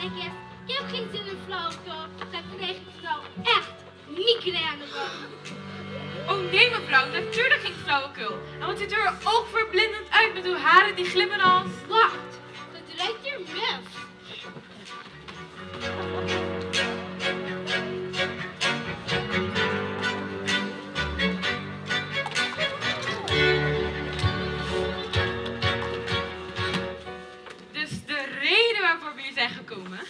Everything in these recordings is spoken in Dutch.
eerlijk is, ik heb geen zin in flauwekul. Dan krijg ik zo echt migraine van. Oh nee mevrouw, natuurlijk geen flauwekul. En wat ziet u er ook verblindend uit met uw haren die glimmen als... Wacht, het ruikt hier mis. Dus de reden waarvoor we hier zijn gekomen...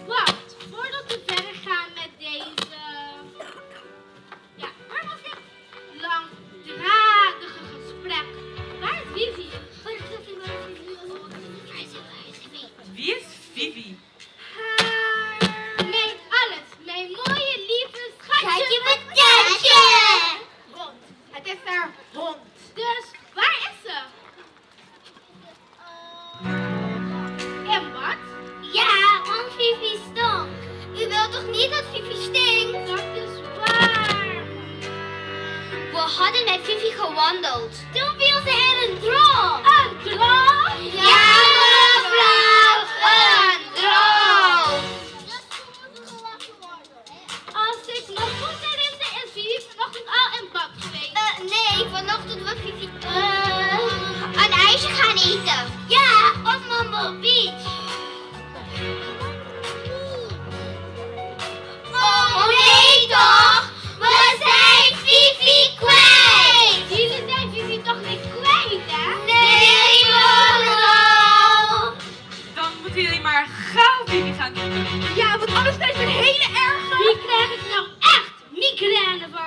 Wacht, voordat we verder gaan met deze... Ja, waar was het? Langdradige gesprek. Waar is Vivi? Waar is Vivi? Wie is Vivi? Mijn alles, mijn mooie lieve schatje. Schatje patatje! Hond. Het is haar hond. Dus, waar is ze? En wat? Ja, want Fifi stonk. U wilt toch niet dat Fifi stinkt? Dat is waar. We hadden met Fifi gewandeld. Toen viel ze in een drol. Een droom? Ja, mevrouw, een drol. Als ik nog goed herinner, is Vivi vanochtend al in bad geweest. Nee, vanochtend was Fifi een ijsje gaan eten. Ja, op Mambo Beach. Oh nee toch? We zijn Fifi kwijt. Jullie zijn Vivi toch niet kwijt, hè? Nee, mevrouw. Dan moeten jullie maar gauw Vivi gaan zoeken. Ja, want anders zijn het een hele erge. Wie krijg ik nou echt migraine van?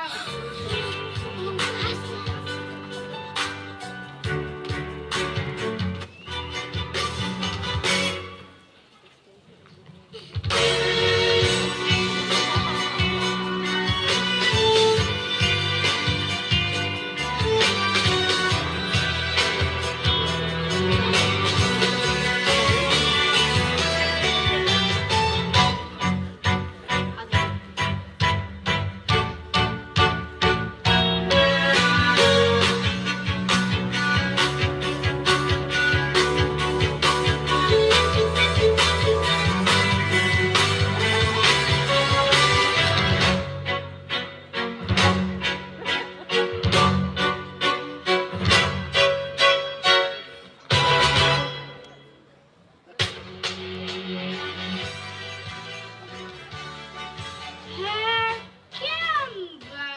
Herkenbaar.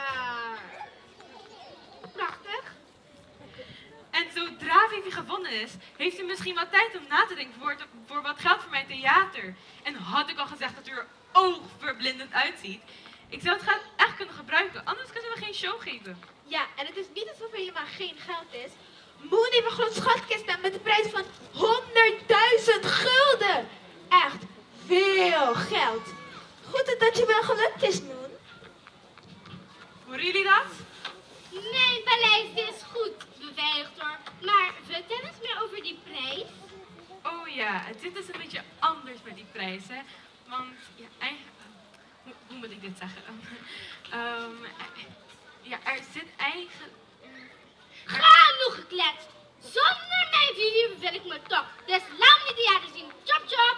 Prachtig. En zodra Vivi gevonden is, heeft u misschien wat tijd om na te denken voor wat geld voor mijn theater. En had ik al gezegd dat u er oogverblindend uitziet. Ik zou het geld echt kunnen gebruiken, anders kunnen we geen show geven. Ja, en het is niet alsof er helemaal geen geld is. Moon heeft een groot schatkist staan met de prijs van 100.000 gulden. Echt veel geld. Goed dat je wel gelukt is, Moon. Horen jullie dat? Mijn paleis is goed beveiligd hoor. Maar vertel eens meer over die prijs. Oh ja, dit is een beetje anders met die prijs, hè. Want, ja, eigenlijk... Hoe moet ik dit zeggen? Ja, er zit eigenlijk... Genoeg gekletst. Zonder mijn Vivi wil ik me toch. Dus laat me die jaren zien. Chop chop.